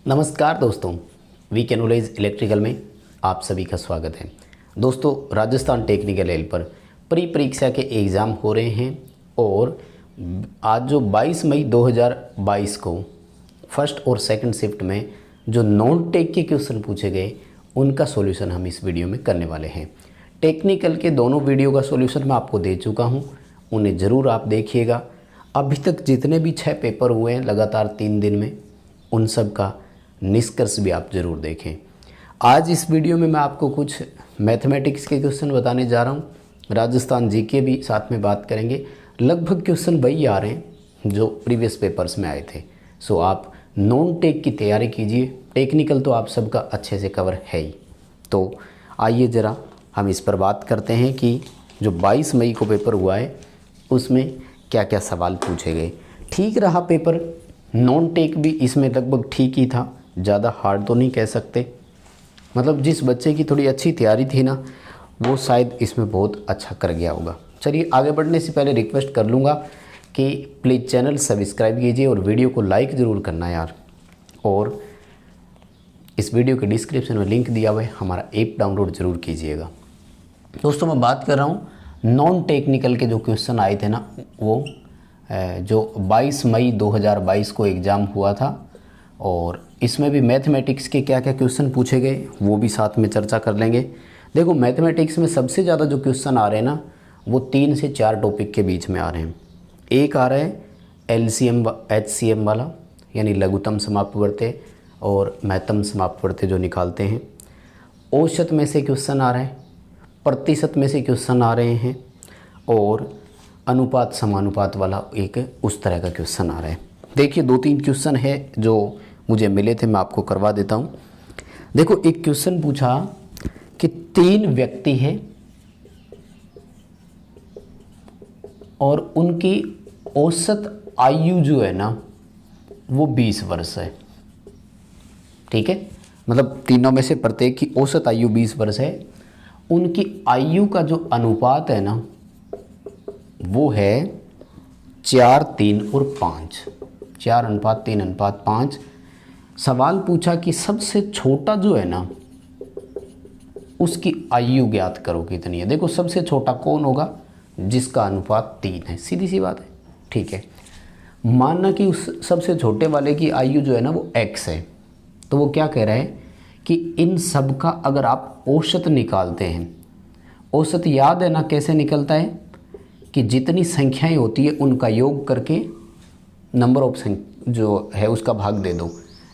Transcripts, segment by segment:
नमस्कार दोस्तों, weekend knowledge electrical में आप सभी का स्वागत है। दोस्तों, राजस्थान टेक्निकल लेवल पर प्री परीक्षा के एग्ज़ाम हो रहे हैं और आज जो 22 मई 2022 को फर्स्ट और सेकंड शिफ्ट में जो नॉन टेक के क्वेश्चन पूछे गए उनका सॉल्यूशन हम इस वीडियो में करने वाले हैं। टेक्निकल के दोनों वीडियो का सॉल्यूशन मैं आपको दे चुका हूँ, उन्हें ज़रूर आप देखिएगा। अभी तक जितने भी 6 पेपर हुए हैं लगातार 3 दिन में, उन सब का निष्कर्ष भी आप ज़रूर देखें। आज इस वीडियो में मैं आपको कुछ मैथमेटिक्स के क्वेश्चन बताने जा रहा हूँ। राजस्थान जीके भी साथ में बात करेंगे। लगभग क्वेश्चन वही आ रहे हैं जो प्रीवियस पेपर्स में आए थे। सो आप नॉन टेक की तैयारी कीजिए। टेक्निकल तो आप सबका अच्छे से कवर है ही। तो आइए ज़रा हम इस पर बात करते हैं कि जो 22 मई को पेपर हुआ है उसमें क्या क्या सवाल पूछे गए। ठीक रहा पेपर, नॉन टेक भी इसमें लगभग ठीक ही था, ज़्यादा हार्ड तो नहीं कह सकते। मतलब जिस बच्चे की थोड़ी अच्छी तैयारी थी ना, वो शायद इसमें बहुत अच्छा कर गया होगा। चलिए आगे बढ़ने से पहले रिक्वेस्ट कर लूँगा कि प्लीज़ चैनल सब्सक्राइब कीजिए और वीडियो को लाइक ज़रूर करना यार। और इस वीडियो के डिस्क्रिप्शन में लिंक दिया हुआ है, हमारा ऐप डाउनलोड ज़रूर कीजिएगा। दोस्तों, मैं बात कर रहा हूँ नॉन टेक्निकल के जो क्वेश्चन आए थे ना, वो जो 22 मई 2022 को एग्ज़ाम हुआ था और इसमें भी मैथमेटिक्स के क्या क्या क्वेश्चन पूछे गए वो भी साथ में चर्चा कर लेंगे। देखो, मैथमेटिक्स में सबसे ज़्यादा जो क्वेश्चन आ रहे हैं ना, वो 3 से 4 टॉपिक के बीच में आ रहे हैं। एक आ रहा है LCM HCM वाला, यानी लघुत्तम समापवर्त्य और महत्तम समापवर्त्य जो निकालते हैं। औसत में से क्वेश्चन आ रहे हैं, प्रतिशत में से क्वेश्चन आ रहे हैं और अनुपात समानुपात वाला एक उस तरह का क्वेश्चन आ रहा है। देखिए, 2-3 क्वेश्चन है जो मुझे मिले थे, मैं आपको करवा देता हूँ। देखो, एक क्वेश्चन पूछा कि 3 व्यक्ति हैं और उनकी औसत आयु जो है ना, वो 20 वर्ष है। ठीक है, मतलब तीनों में से प्रत्येक की औसत आयु 20 वर्ष है। उनकी आयु का जो अनुपात है ना, वो है 4, 3 और 5। 4:3:5। सवाल पूछा कि सबसे छोटा जो है ना, उसकी आयु ज्ञात करो कितनी है। देखो, सबसे छोटा कौन होगा? जिसका अनुपात 3 है। सीधी सी बात है। ठीक है, मानना कि उस सबसे छोटे वाले की आयु जो है ना, वो x है। तो वो क्या कह रहा है कि इन सब का अगर आप औसत निकालते हैं, औसत याद है ना कैसे निकलता है कि जितनी संख्याएं होती है उनका योग करके नंबर ऑफ जो है उसका भाग दे दो।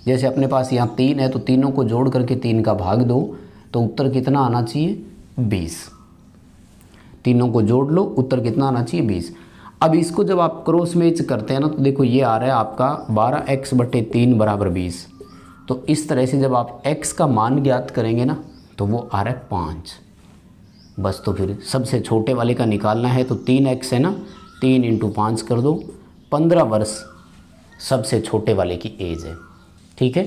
जैसे अपने पास यहाँ 3 है तो तीनों को जोड़ करके 3 का भाग दो, तो उत्तर कितना आना चाहिए? 20। तीनों को जोड़ लो, उत्तर कितना आना चाहिए? 20। अब इसको जब आप क्रॉस मैच करते हैं ना, तो देखो ये आ रहा है आपका 12x/3 = 20। तो इस तरह से जब आप x का मान ज्ञात करेंगे ना, तो वो आ रहा है 5। बस, तो फिर सबसे छोटे वाले का निकालना है तो 3x है ना, 3 × 5 कर दो, 15 वर्ष सबसे छोटे वाले की एज है। ठीक है,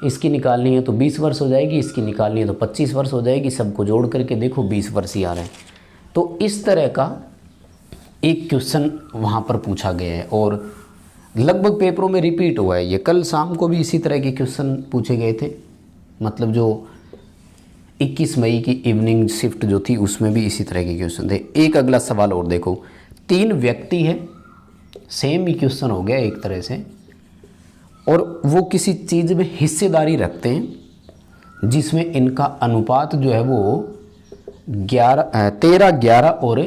इसकी निकालनी है तो 20 वर्ष हो जाएगी, इसकी निकालनी है तो 25 वर्ष हो जाएगी। सबको जोड़ करके देखो 20 वर्ष ही आ रहे हैं। तो इस तरह का एक क्वेश्चन वहाँ पर पूछा गया है और लगभग पेपरों में रिपीट हुआ है। ये कल शाम को भी इसी तरह के क्वेश्चन पूछे गए थे। मतलब जो 21 मई की इवनिंग शिफ्ट जो थी उसमें भी इसी तरह के क्वेश्चन थे। एक अगला सवाल और देखो, 3 व्यक्ति है, सेम ही क्वेश्चन हो गया एक तरह से, और वो किसी चीज़ में हिस्सेदारी रखते हैं जिसमें इनका अनुपात जो है वो 13, 11 और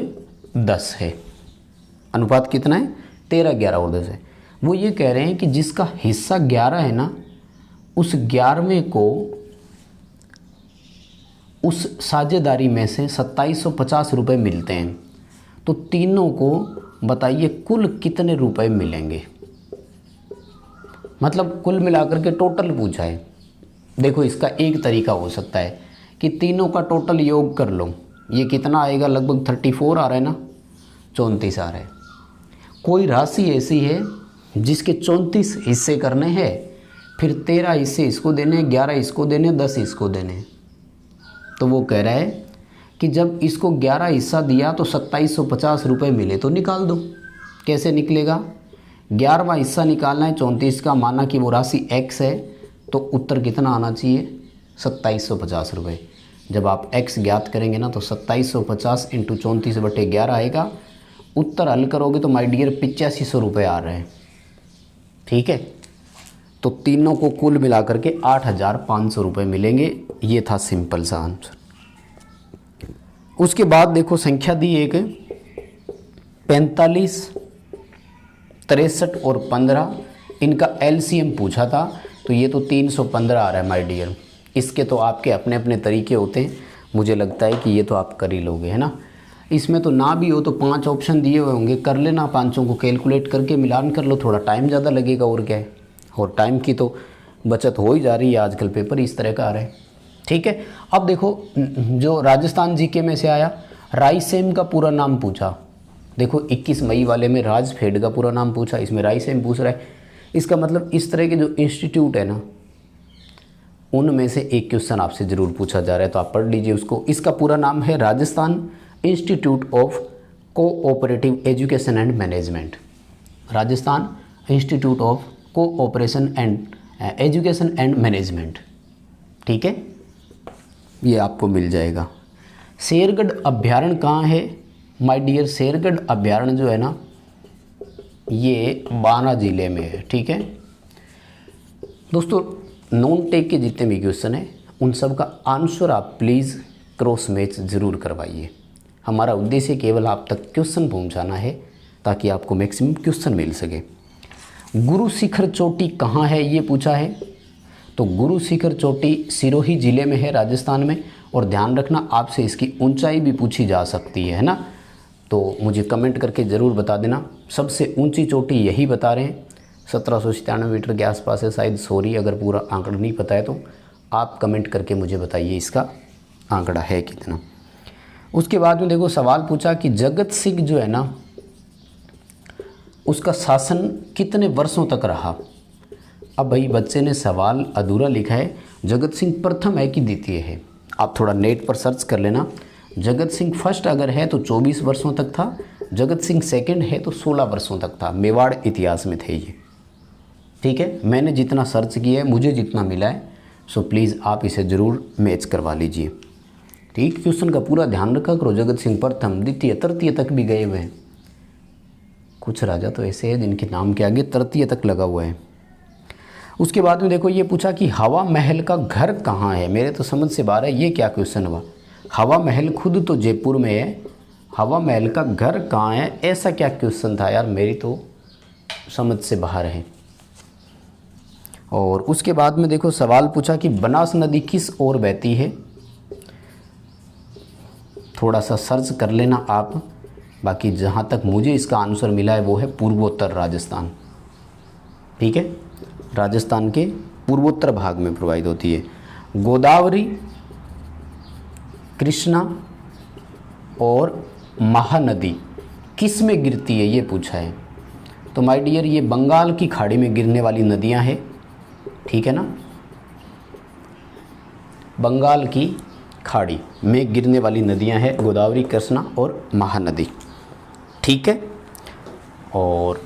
10 है। अनुपात कितना है? 13, 11 और 10 है। वो ये कह रहे हैं कि जिसका हिस्सा 11 है ना, उस 11वें को उस साझेदारी में से 2750 रुपये मिलते हैं। तो तीनों को बताइए कुल कितने रुपए मिलेंगे। मतलब कुल मिलाकर के टोटल पूछा है। देखो, इसका एक तरीका हो सकता है कि तीनों का टोटल योग कर लो। ये कितना आएगा? लगभग 34 आ रहा है ना, 34 आ रहा है। कोई राशि ऐसी है जिसके 34 हिस्से करने हैं, फिर 13 हिस्से इसको देने, 11 इसको देने, 10 इसको देने। तो वो कह रहा है कि जब इसको 11 हिस्सा दिया तो 2750 रुपये मिले, तो निकाल दो। कैसे निकलेगा? 11वां हिस्सा निकालना है 34 का, माना कि वो राशि x है, तो उत्तर कितना आना चाहिए? 2750 रुपये। जब आप x ज्ञात करेंगे ना तो 2750 इंटू 34/11 आएगा। उत्तर हल करोगे तो माय डियर 8500 रुपये आ रहे हैं। ठीक है, तो तीनों को कुल मिलाकर के 8500 रुपये मिलेंगे। ये था सिंपल सा आंसर। उसके बाद देखो संख्या दी एक 45, 63 और 15, इनका एलसीएम पूछा था, तो ये तो 315 आ रहा है माय डियर। इसके तो आपके अपने अपने तरीके होते हैं, मुझे लगता है कि ये तो आप कर ही लोगे, है ना। इसमें तो ना भी हो तो 5 ऑप्शन दिए हुए होंगे, कर लेना, पाँचों को कैलकुलेट करके मिलान कर लो, थोड़ा टाइम ज़्यादा लगेगा और क्या है। और टाइम की तो बचत हो ही जा रही है, आजकल पेपर इस तरह का आ रहा है। ठीक है, अब देखो जो राजस्थान जीके में से आया, रायसेन का पूरा नाम पूछा। देखो 21 मई वाले में राजफेड का पूरा नाम पूछा, इसमें रायसेन पूछ रहा है। इसका मतलब इस तरह के जो इंस्टीट्यूट है ना, उनमें से एक क्वेश्चन आपसे ज़रूर पूछा जा रहा है, तो आप पढ़ लीजिए उसको। इसका पूरा नाम है Rajasthan institute of cooperative education and management. Rajasthan institute of cooperation and education and management. ठीक है, ये आपको मिल जाएगा। शेरगढ़ अभ्यारण्य कहाँ है माय डियर? शेरगढ़ अभ्यारण्य जो है ना, ये बारा जिले में है। ठीक है दोस्तों, नॉन टेक के जितने भी क्वेश्चन हैं उन सब का आंसर आप प्लीज़ क्रॉस मैच ज़रूर करवाइए। हमारा उद्देश्य केवल आप तक क्वेश्चन पहुंचाना है ताकि आपको मैक्सिमम क्वेश्चन मिल सके। गुरु शिखर चोटी कहाँ है ये पूछा है, तो गुरु शिखर चोटी सिरोही ज़िले में है राजस्थान में। और ध्यान रखना आपसे इसकी ऊंचाई भी पूछी जा सकती है ना, तो मुझे कमेंट करके ज़रूर बता देना। सबसे ऊंची चोटी यही बता रहे हैं, 1797 मीटर के आसपास है शायद। सॉरी अगर पूरा आंकड़ा नहीं पता है तो आप कमेंट करके मुझे बताइए इसका आंकड़ा है कितना। उसके बाद में देखो सवाल पूछा कि जगत सिंह जो है ना, उसका शासन कितने वर्षों तक रहा। अब भाई बच्चे ने सवाल अधूरा लिखा है, जगत सिंह प्रथम है कि द्वितीय है। आप थोड़ा नेट पर सर्च कर लेना। जगत सिंह फर्स्ट अगर है तो 24 वर्षों तक था, जगत सिंह सेकंड है तो 16 वर्षों तक था। मेवाड़ इतिहास में थे ये। ठीक है, मैंने जितना सर्च किया है, मुझे जितना मिला है, सो प्लीज़ आप इसे ज़रूर मैच करवा लीजिए। ठीक, क्वेश्चन का पूरा ध्यान रखा करो। जगत सिंह प्रथम, द्वितीय, तृतीय तक भी गए हुए हैं। कुछ राजा तो ऐसे हैं जिनके नाम के आगे तृतीय तक लगा हुआ है। उसके बाद में देखो ये पूछा कि हवा महल का घर कहाँ है। मेरे तो समझ से बाहर है, ये क्या क्वेश्चन हुआ। हवा महल खुद तो जयपुर में है, हवा महल का घर कहाँ है, ऐसा क्या क्वेश्चन था यार, मेरी तो समझ से बाहर है। और उसके बाद में देखो सवाल पूछा कि बनास नदी किस ओर बहती है। थोड़ा सा सर्च कर लेना आप, बाकी जहाँ तक मुझे इसका आंसर मिला है वो है पूर्वोत्तर राजस्थान। ठीक है, राजस्थान के पूर्वोत्तर भाग में प्रवाहित होती है। गोदावरी, कृष्णा और महानदी किस में गिरती है ये पूछा है। तो माय डियर ये बंगाल की खाड़ी में गिरने वाली नदियां हैं। ठीक है ना, बंगाल की खाड़ी में गिरने वाली नदियां हैं गोदावरी, कृष्णा और महानदी। ठीक है, और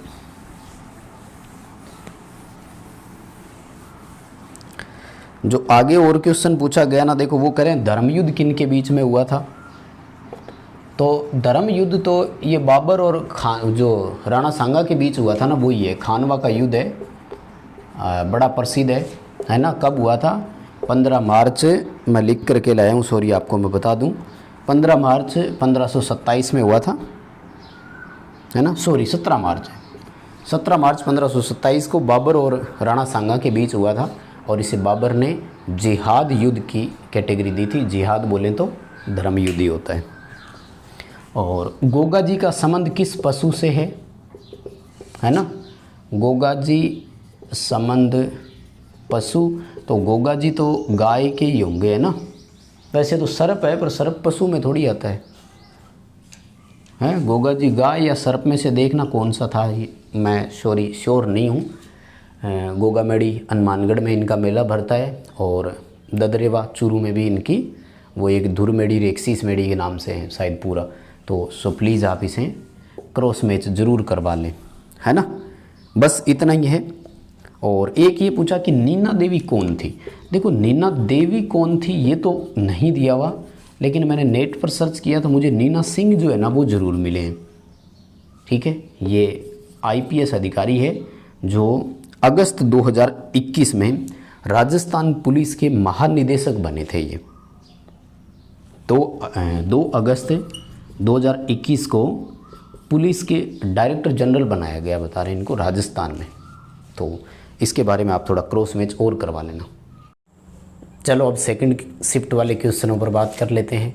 जो आगे और क्वेश्चन पूछा गया ना, देखो वो करें धर्मयुद्ध किन के बीच में हुआ था। तो धर्म युद्ध तो ये बाबर और जो राणा सांगा के बीच हुआ था ना, वो ही है। खानवा का युद्ध है, बड़ा प्रसिद्ध है ना। कब हुआ था? 15 मार्च, मैं लिख करके लाया हूँ, सॉरी आपको मैं बता दूँ, 15 मार्च 1527 में हुआ था, है ना। सॉरी 17 मार्च 1527 को बाबर और राणा सांगा के बीच हुआ था। और इसे बाबर ने जिहाद युद्ध की कैटेगरी दी थी। जिहाद बोलें तो धर्म युद्ध ही होता है। और गोगा जी का संबंध किस पशु से है ना। गोगा जी संबंध पशु, तो गोगा जी तो गाय के ही होंगे, है ना। वैसे तो सर्प है, पर सर्प पशु में थोड़ी आता है। गोगा जी गाय या सर्प में से देखना कौन सा था, मैं श्योर नहीं हूँ। गोगा मेड़ी हनुमानगढ़ में इनका मेला भरता है, और ददरेवा चूरू में भी इनकी वो एक धुर मेड़ी रेक्सिस मेड़ी के नाम से है शायद पूरा। तो सो प्लीज़ आप इसे क्रॉस मैच ज़रूर करवा लें, है ना। बस इतना ही है। और एक ये पूछा कि नीना देवी कौन थी। देखो नीना देवी कौन थी ये तो नहीं दिया हुआ, लेकिन मैंने नेट पर सर्च किया तो मुझे नीना सिंह जो है ना वो ज़रूर मिले हैं। ठीक है, ये आईपीएस अधिकारी है जो अगस्त 2021 में राजस्थान पुलिस के महानिदेशक बने थे। ये 2 अगस्त 2021 को पुलिस के डायरेक्टर जनरल बनाया गया, बता रहे हैं इनको, राजस्थान में। तो इसके बारे में आप थोड़ा क्रॉस मैच और करवा लेना। चलो अब सेकंड शिफ्ट वाले क्वेश्चनों पर बात कर लेते हैं।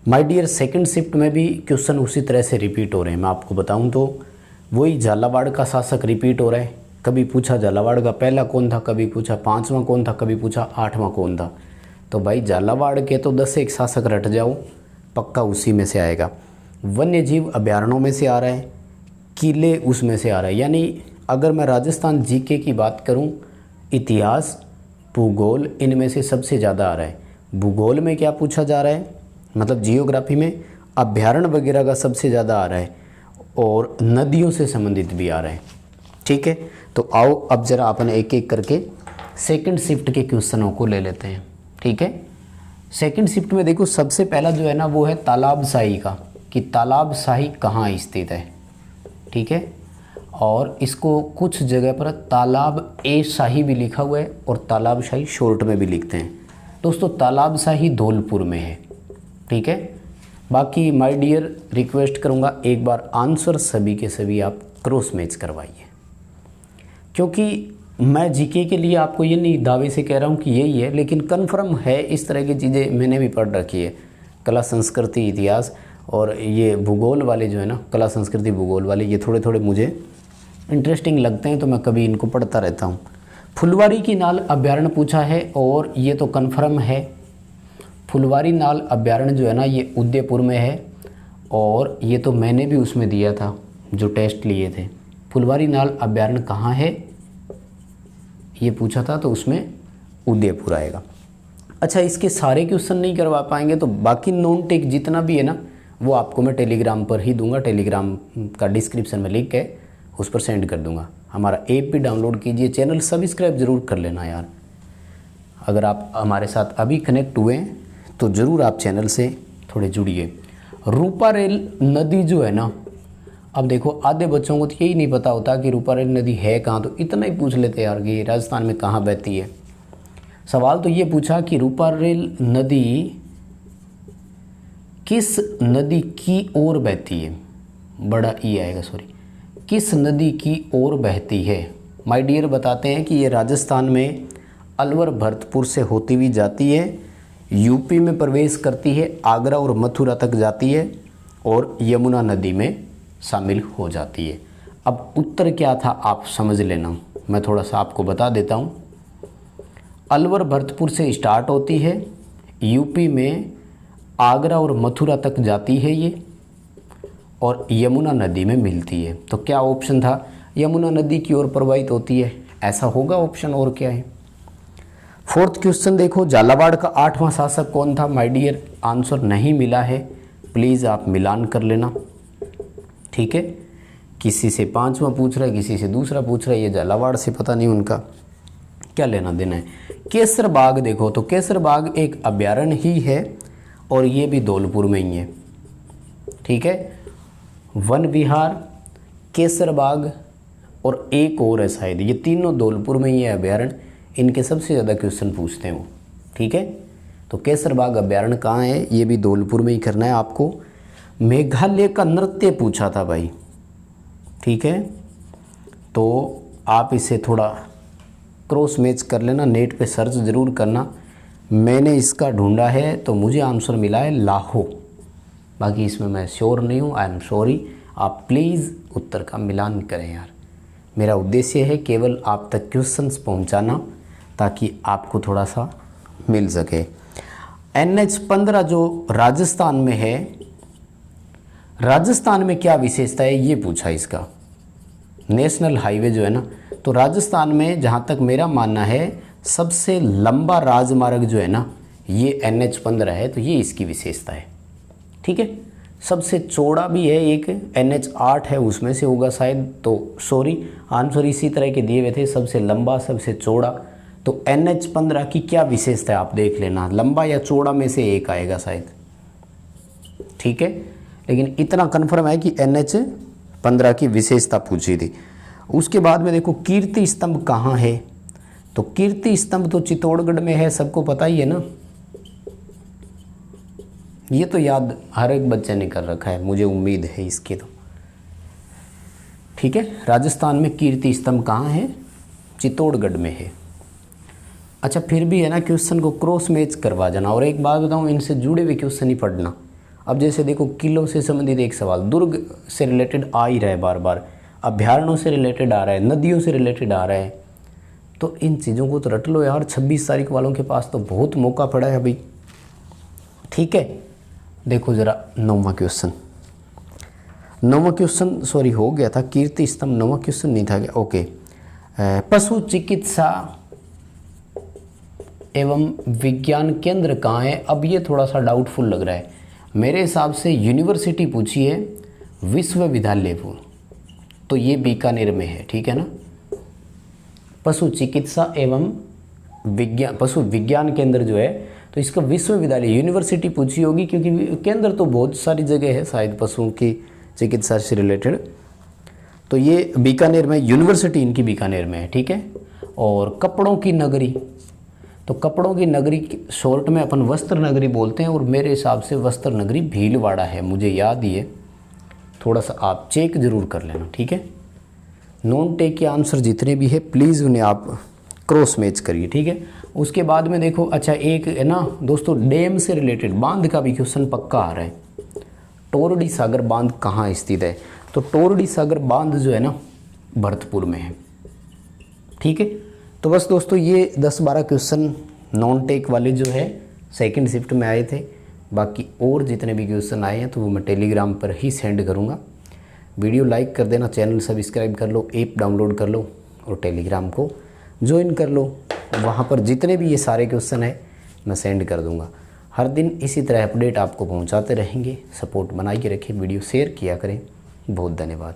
माय डियर, सेकंड शिफ्ट में भी क्वेश्चन उसी तरह से रिपीट हो रहे हैं। मैं आपको बताऊं तो वही झालावाड़ का शासक रिपीट हो रहा है। कभी पूछा झालावाड़ का पहला कौन था, कभी पूछा 5वां कौन था, कभी पूछा 8वां कौन था। तो भाई झालावाड़ के तो 10 एक शासक रट जाओ, पक्का उसी में से आएगा। वन्य जीव अभ्यारण्यों में से आ रहा है, किले उसमें से आ रहा है। यानी अगर मैं राजस्थान जीके की बात करूं, इतिहास, भूगोल, इनमें से सबसे ज़्यादा आ रहा है। भूगोल में क्या पूछा जा रहा है, मतलब जियोग्राफी में अभ्यारण्य वगैरह का सबसे ज़्यादा आ रहा है, और नदियों से संबंधित भी आ रहा है। ठीक है, तो आओ अब ज़रा अपन एक एक करके सेकंड शिफ्ट के क्वेश्चनों को ले लेते हैं। ठीक है, सेकंड शिफ्ट में देखो सबसे पहला जो है ना वो है तालाबशाही का, कि तालाबशाही कहाँ स्थित है। ठीक है, और इसको कुछ जगह पर तालाब ए शाही भी लिखा हुआ है और तालाबशाही शॉर्ट में भी लिखते हैं। दोस्तों तालाबशाही धौलपुर में है। ठीक है, बाकी माय डियर रिक्वेस्ट करूँगा एक बार आंसर सभी के सभी आप क्रॉस मैच करवाइए, क्योंकि मैं जीके के लिए आपको ये नहीं दावे से कह रहा हूँ कि यही है, लेकिन कन्फर्म है। इस तरह की चीज़ें मैंने भी पढ़ रखी है, कला संस्कृति इतिहास, और ये भूगोल वाले जो है ना, कला संस्कृति भूगोल वाले, ये थोड़े थोड़े मुझे इंटरेस्टिंग लगते हैं, तो मैं कभी इनको पढ़ता रहता हूँ। फुलवारी की नाल अभ्यारण्य पूछा है, और ये तो कन्फर्म है। फुलवारी नाल अभ्यारण्य जो है ना ये उदयपुर में है, और ये तो मैंने भी उसमें दिया था जो टेस्ट लिए थे। फुलवारी नाल अभ्यारण्य कहाँ है ये पूछा था, तो उसमें उदयपुर आएगा। अच्छा, इसके सारे क्वेश्चन नहीं करवा पाएंगे तो बाकी नॉन टेक जितना भी है ना वो आपको मैं टेलीग्राम पर ही दूंगा। टेलीग्राम का डिस्क्रिप्शन में लिंक है, उस पर सेंड कर दूंगा। हमारा ऐप भी डाउनलोड कीजिए, चैनल सब्सक्राइब ज़रूर कर लेना यार। अगर आप हमारे साथ अभी कनेक्ट हुए हैं तो ज़रूर आप चैनल से थोड़े जुड़िए। रूपारेल नदी जो है ना, अब देखो आधे बच्चों को तो यही नहीं पता होता कि रूपारेल नदी है कहाँ, तो इतना ही पूछ लेते यार कि राजस्थान में कहाँ बहती है। सवाल तो ये पूछा कि रूपारेल नदी किस नदी की ओर बहती है, बड़ा ई आएगा, सॉरी, किस नदी की ओर बहती है। माय डियर बताते हैं कि ये राजस्थान में अलवर भरतपुर से होती हुई जाती है, यूपी में प्रवेश करती है, आगरा और मथुरा तक जाती है, और यमुना नदी में शामिल हो जाती है। अब उत्तर क्या था आप समझ लेना, मैं थोड़ा सा आपको बता देता हूँ। अलवर भरतपुर से स्टार्ट होती है, यूपी में आगरा और मथुरा तक जाती है ये, और यमुना नदी में मिलती है। तो क्या ऑप्शन था, यमुना नदी की ओर प्रवाहित होती है, ऐसा होगा ऑप्शन, और क्या है। फोर्थ क्वेश्चन देखो, झालावाड़ का 8वां शासक कौन था। माय डियर आंसर नहीं मिला है, प्लीज़ आप मिलान कर लेना। ठीक है, किसी से 5वां पूछ रहा है, किसी से दूसरा पूछ रहा है, ये झालावाड़ से पता नहीं उनका क्या लेना देना है। केसर बाग देखो, तो केसर बाग एक अभ्यारण्य ही है, और ये भी धौलपुर में ही है। ठीक है, वन विहार, केसर बाग और एक और है शायद, ये तीनों धौलपुर में ही है अभ्यारण्य। इनके सबसे ज़्यादा क्वेश्चन पूछते हैं वो। ठीक है, तो केसर बाग अभ्यारण्य कहाँ है, ये भी धौलपुर में ही करना है आपको। मेघालय का नृत्य पूछा था भाई। ठीक है, तो आप इसे थोड़ा क्रॉस मैच कर लेना, नेट पे सर्च ज़रूर करना। मैंने इसका ढूंढा है तो मुझे आंसर मिला है लाहो, बाकी इसमें मैं श्योर नहीं हूँ, आई एम सॉरी। आप प्लीज़ उत्तर का मिलान करें यार। मेरा उद्देश्य है केवल आप तक क्वेश्चंस पहुँचाना, ताकि आपको थोड़ा सा मिल सके। NH 15 जो राजस्थान में है, राजस्थान में क्या विशेषता है ये पूछा इसका। नेशनल हाईवे जो है ना, तो राजस्थान में जहाँ तक मेरा मानना है सबसे लंबा राजमार्ग जो है ना ये NH 15 है, तो ये इसकी विशेषता है। ठीक है, सबसे चौड़ा भी है एक NH8 है, उसमें से होगा शायद, तो सॉरी आंसर इसी तरह के दिए हुए थे, सबसे लंबा सबसे चौड़ा। तो NH15 की क्या विशेषता है आप देख लेना, लंबा या चौड़ा में से एक आएगा शायद, ठीक है। लेकिन इतना कन्फर्म है कि NH15 की विशेषता पूछी थी। उसके बाद में देखो कीर्ति स्तंभ कहाँ है, तो कीर्ति स्तंभ तो चित्तौड़गढ़ में है, सबको पता ही है ना, ये तो याद हर एक बच्चे ने कर रखा है, मुझे उम्मीद है इसकी तो, ठीक है। राजस्थान में कीर्ति स्तंभ कहाँ है, चित्तौड़गढ़ में है। अच्छा फिर भी है ना, क्वेश्चन को क्रॉस मैच करवा जाना। और एक बात बताऊँ, इनसे जुड़े हुए क्वेश्चन ही पढ़ना। अब जैसे देखो किलों से संबंधित एक सवाल दुर्ग से रिलेटेड आ ही रहा है बार बार, अभ्यारण्यों से रिलेटेड आ रहा है, नदियों से रिलेटेड आ रहा है, तो इन चीज़ों को तो रट लो यार। 26 तारीख वालों के पास तो बहुत मौका पड़ा है अभी, ठीक है। देखो ज़रा 9वां क्वेश्चन, 9वां क्वेश्चन सॉरी हो गया था, कीर्ति स्तंभ 9वां क्वेश्चन नहीं था क्या, ओके। पशु चिकित्सा एवं विज्ञान केंद्र कहाँ है, अब ये थोड़ा सा डाउटफुल लग रहा है मेरे हिसाब से। यूनिवर्सिटी पूछी है विश्वविद्यालयपुर, तो ये बीकानेर में है, ठीक है ना। पशु चिकित्सा एवं विज्ञान, पशु विज्ञान केंद्र जो है, तो इसका विश्वविद्यालय यूनिवर्सिटी पूछी होगी, क्योंकि केंद्र तो बहुत सारी जगह है शायद पशुओं की चिकित्सा से रिलेटेड। तो ये बीकानेर में, यूनिवर्सिटी इनकी बीकानेर में है, ठीक है। और कपड़ों की नगरी, तो कपड़ों की नगरी शॉर्ट में अपन वस्त्र नगरी बोलते हैं, और मेरे हिसाब से वस्त्र नगरी भीलवाड़ा है, मुझे याद ही है, थोड़ा सा आप चेक ज़रूर कर लेना, ठीक है। नॉन टेक के आंसर जितने भी है प्लीज़ उन्हें आप क्रॉस मैच करिए, ठीक है। उसके बाद में देखो, अच्छा एक है ना दोस्तों, डैम से रिलेटेड बांध का भी क्वेश्चन पक्का आ रहा है। टोरडी सागर बांध कहाँ स्थित है, तो टोरडी सागर बांध जो है ना भरतपुर में है, ठीक है। तो बस दोस्तों ये 10-12 क्वेश्चन नॉन टेक वाले जो है सेकंड शिफ्ट में आए थे। बाकी और जितने भी क्वेश्चन आए हैं तो वो मैं टेलीग्राम पर ही सेंड करूँगा। वीडियो लाइक कर देना, चैनल सब्सक्राइब कर लो, ऐप डाउनलोड कर लो और टेलीग्राम को ज्वाइन कर लो। वहाँ पर जितने भी ये सारे क्वेश्चन है मैं सेंड कर दूँगा। हर दिन इसी तरह अपडेट आपको पहुँचाते रहेंगे। सपोर्ट बनाइए रखिए, वीडियो शेयर किया करें। बहुत धन्यवाद।